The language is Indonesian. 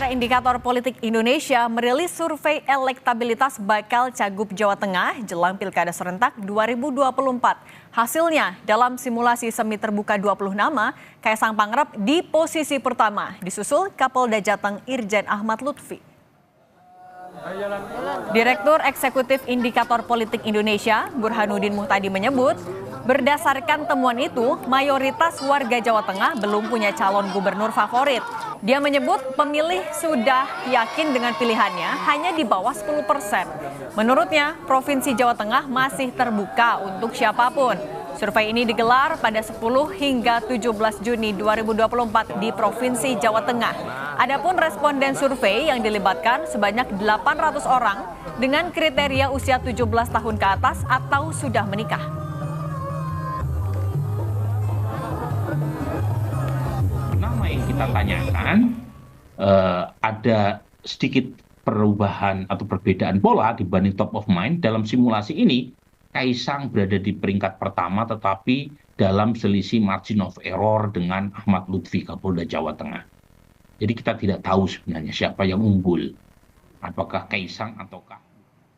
Indikator Politik Indonesia merilis survei elektabilitas bakal Cagup Jawa Tengah jelang Pilkada Serentak 2024. Hasilnya, dalam simulasi semi terbuka 20 nama, Kaisang Pangarep di posisi pertama, disusul Kapolda Jateng Irjen Ahmad Lutfi. Direktur Eksekutif Indikator Politik Indonesia, Burhanuddin Muhtadi menyebut, berdasarkan temuan itu, mayoritas warga Jawa Tengah belum punya calon gubernur favorit. Dia menyebut pemilih sudah yakin dengan pilihannya hanya di bawah 10%. Menurutnya, Provinsi Jawa Tengah masih terbuka untuk siapapun. Survei ini digelar pada 10 hingga 17 Juni 2024 di Provinsi Jawa Tengah. Adapun responden survei yang dilibatkan sebanyak 800 orang dengan kriteria usia 17 tahun ke atas atau sudah menikah. Nama yang kita tanyakan ada sedikit perubahan atau perbedaan pola dibanding top of mind. Dalam simulasi ini, Kaisang berada di peringkat pertama tetapi dalam selisih margin of error dengan Ahmad Lutfi, Kapolda Jawa Tengah. Jadi kita tidak tahu sebenarnya siapa yang unggul, apakah Kaisang ataukah